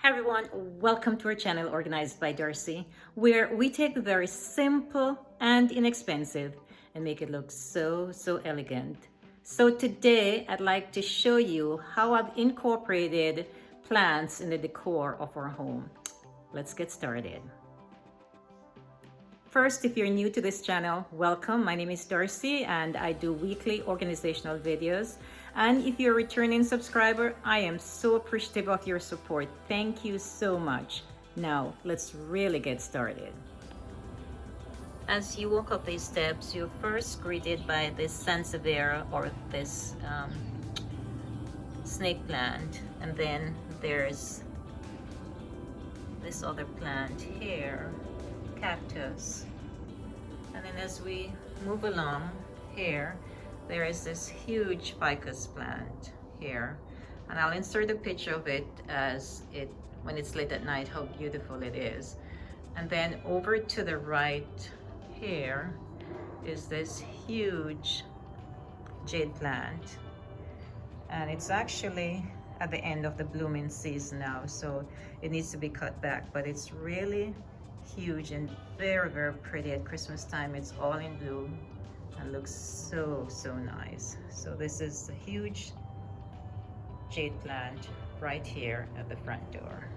Hi everyone, welcome to our channel Organized by Darcy, where we take the very simple and inexpensive and make it look so elegant. So today I'd like to show you how I've incorporated plants in the decor of our home. Let's get started. First, if you're new to this channel, welcome. My name is Darcy and I do weekly organizational videos. And if you're a returning subscriber, I am so appreciative of your support. Thank you so much. Now, let's really get started. As you walk up these steps, you're first greeted by this sansevieria or this snake plant. And then there's this other plant here, cactus. And then as we move along here, there is this huge ficus plant here, and I'll insert a picture of it when it's lit at night, how beautiful it is. And then over to the right here is this huge jade plant, and it's actually at the end of the blooming season now, so it needs to be cut back, but it's really huge and very pretty at Christmas time. It's all in bloom and looks so nice. So this is the huge jade plant right here at the front door.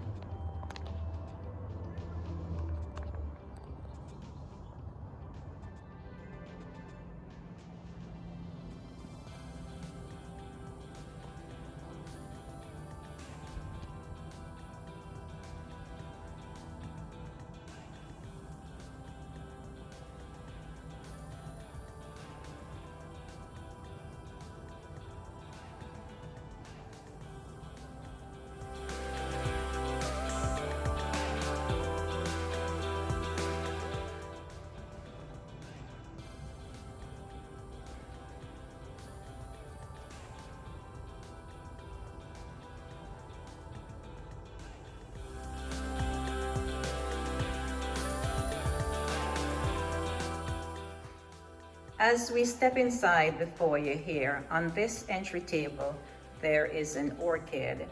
As we step inside the foyer here, on this entry table, there is an orchid.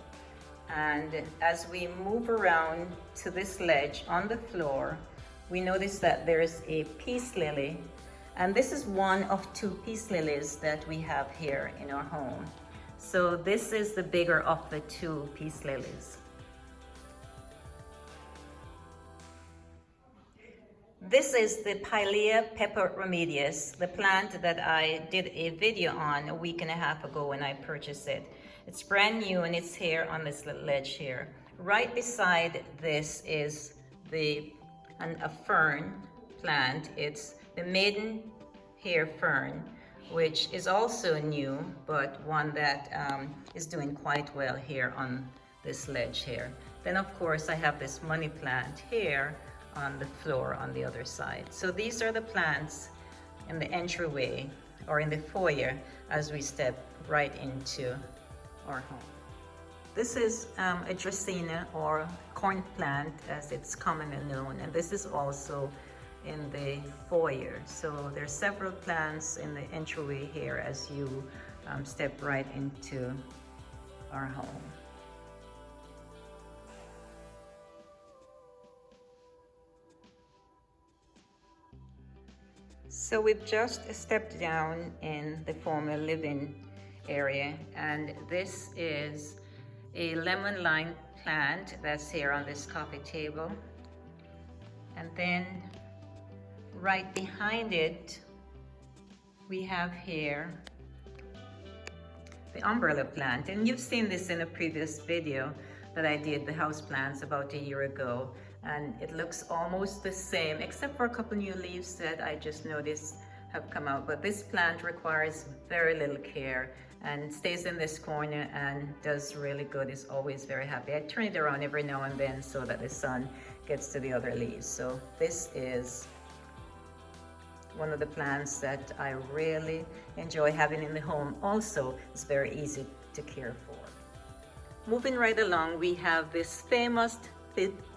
And as we move around to this ledge on the floor, we notice that there's a peace lily. And this is one of two peace lilies that we have here in our home. So this is the bigger of the two peace lilies. This is the Pilea peperomedius, the plant that I did a video on a week and a half ago when I purchased it. It's brand new and it's here on this little ledge here. Right beside this is a fern plant. It's the maiden hair fern, which is also new, but one that is doing quite well here on this ledge here. Then of course I have this money plant here on the floor on the other side. So these are the plants in the entryway or in the foyer as we step right into our home. This is a Dracaena or corn plant as it's commonly known, and this is also in the foyer. So there's several plants in the entryway here as you step right into our home. So we've just stepped down in the former living area, and this is a lemon lime plant that's here on this coffee table. And then right behind it, we have here the umbrella plant. And you've seen this in a previous video that I did, the houseplants, about a year ago. And it looks almost the same, except for a couple new leaves that I just noticed have come out. But this plant requires very little care and stays in this corner and does really good. It's always very happy. I turn it around every now and then so that the sun gets to the other leaves. So this is one of the plants that I really enjoy having in the home. Also, it's very easy to care for. Moving right along, we have this famous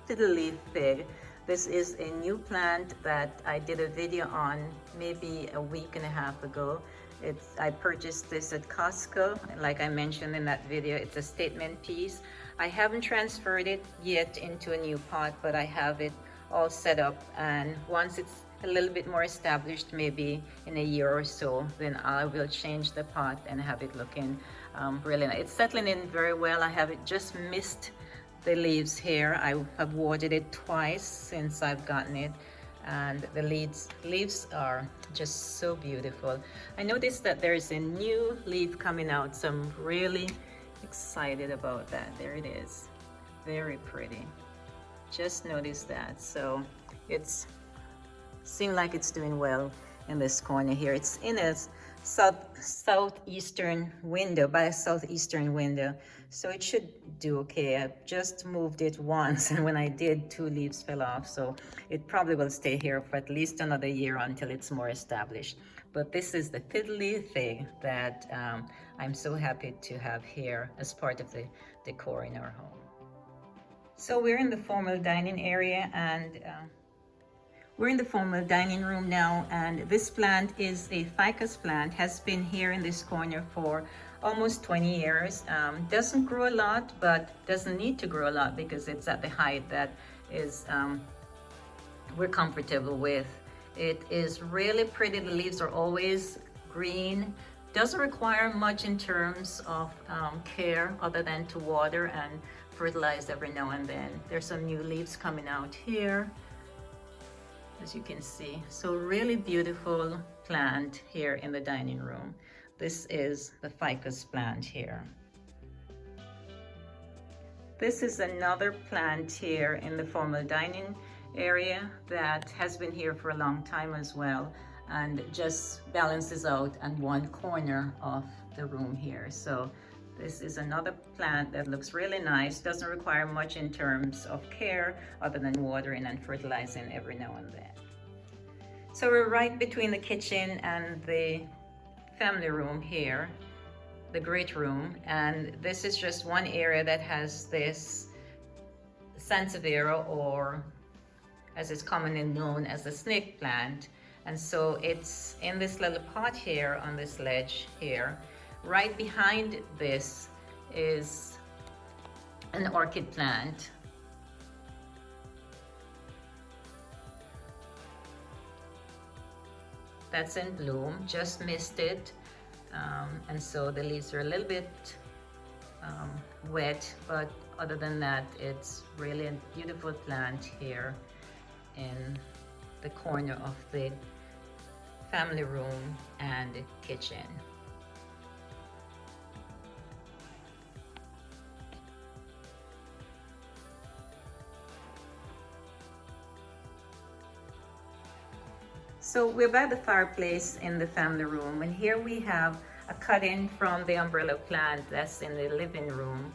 fiddle-leaf fig. This is a new plant that I did a video on maybe a week and a half ago, I purchased this at Costco. Like I mentioned in that video, it's a statement piece. I haven't transferred it yet into a new pot, but I have it all set up, and once it's a little bit more established, maybe in a year or so, then I will change the pot and have it looking really nice. It's settling in very well. I have it just missed the leaves here. I have watered it twice since I've gotten it, and the leaves are just so beautiful. I noticed that there's a new leaf coming out, so I'm really excited about that. There it is, very pretty. Just noticed that. So it's seems like it's doing well in this corner here. It's in a southeastern window, by a southeastern window, so it should do okay. I just moved it once, and when I did, 2 leaves fell off, so it probably will stay here for at least another year until it's more established. But this is the fiddly thing that I'm so happy to have here as part of the decor in our home. So we're in the formal dining area, and we're in the formal dining room now, and this plant is a ficus plant. Has been here in this corner for almost 20 years. Doesn't grow a lot, but doesn't need to grow a lot because it's at the height that is we're comfortable with. It is really pretty. The leaves are always green. Doesn't require much in terms of care other than to water and fertilize every now and then. There's some new leaves coming out here, as you can see. So really beautiful plant here in the dining room. This is the ficus plant here. This is another plant here in the formal dining area that has been here for a long time as well, and just balances out on one corner of the room here. So this is another plant that looks really nice. Doesn't require much in terms of care other than watering and fertilizing every now and then. So we're right between the kitchen and the family room here, the great room, and this is just one area that has this sansevieria, or as it's commonly known as the snake plant. And so it's in this little pot here on this ledge here. Right behind this is an orchid plant. That's in bloom, just missed it. And so the leaves are a little bit wet, but other than that, it's really a beautiful plant here in the corner of the family room and kitchen. So we're by the fireplace in the family room, and here we have a cut-in from the umbrella plant that's in the living room.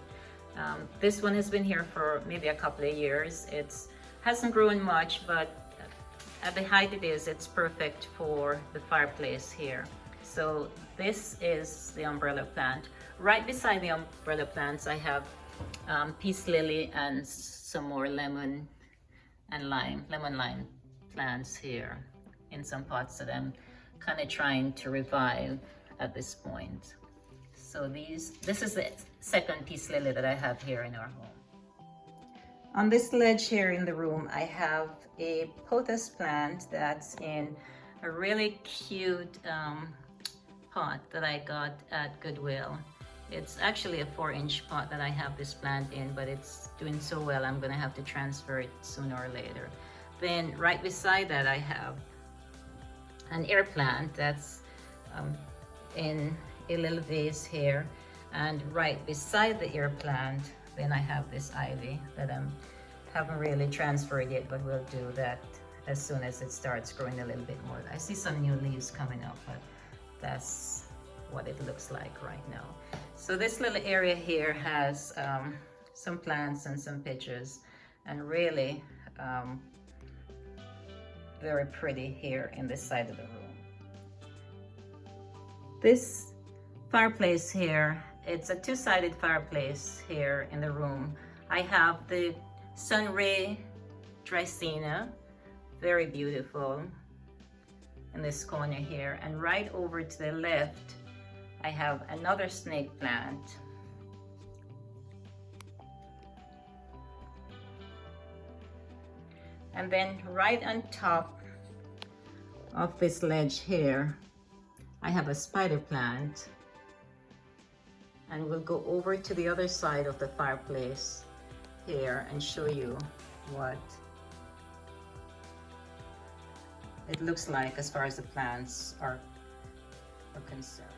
This one has been here for maybe a couple of years. It hasn't grown much, but at the height it is, it's perfect for the fireplace here. So this is the umbrella plant. Right beside the umbrella plants, I have peace lily and some more lemon lime plants here in some pots that I'm kind of trying to revive at this point. So this is the second peace lily that I have here in our home. On this ledge here in the room, I have a pothos plant that's in a really cute pot that I got at Goodwill. It's actually a 4-inch pot that I have this plant in, but it's doing so well, I'm gonna have to transfer it sooner or later. Then right beside that, I have an air plant that's in a little vase here, and right beside the air plant, then I have this ivy that I haven't really transferred yet, but we'll do that as soon as it starts growing a little bit more. I see some new leaves coming up, but that's what it looks like right now. So this little area here has some plants and some pictures, and really very pretty here in this side of the room. This fireplace here, it's a 2-sided fireplace here in the room. I have the sunray dracaena, very beautiful. in this corner here, and right over to the left I have another snake plant. And then right on top of this ledge here I have a spider plant, and we'll go over to the other side of the fireplace here and show you what it looks like as far as the plants are concerned.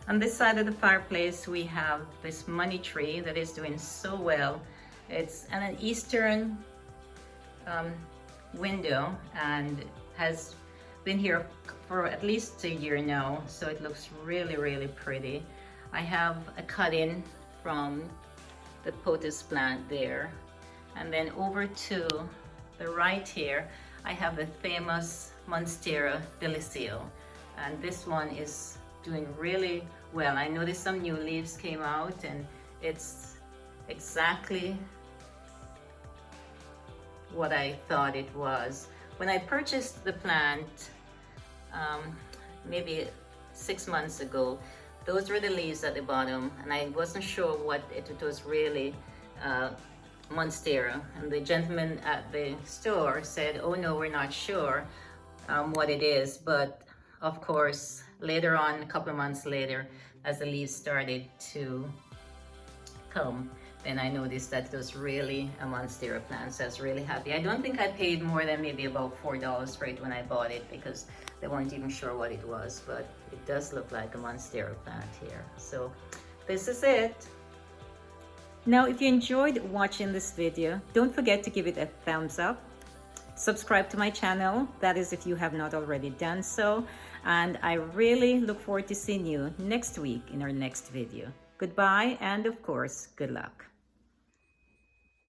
On this side of the fireplace we have this money tree that is doing so well. It's an eastern window and has been here for at least a year now, so it looks really pretty. I have a cut-in from the pothos plant there, and then over to the right here I have the famous Monstera Deliceo, and this one is doing really well. I noticed some new leaves came out and it's exactly what I thought it was. When I purchased the plant maybe 6 months ago, those were the leaves at the bottom, and I wasn't sure what it was really Monstera, and the gentleman at the store said, oh no, we're not sure what it is. But of course later on, a couple of months later, as the leaves started to come, then I noticed that it was really a Monstera plant, so I was really happy. I don't think I paid more than maybe about $4 for it when I bought it, because they weren't even sure what it was, but it does look like a Monstera plant here. So this is it. Now, if you enjoyed watching this video, don't forget to give it a thumbs up. Subscribe to my channel, that is if you have not already done so. And I really look forward to seeing you next week in our next video. Goodbye, and of course, good luck.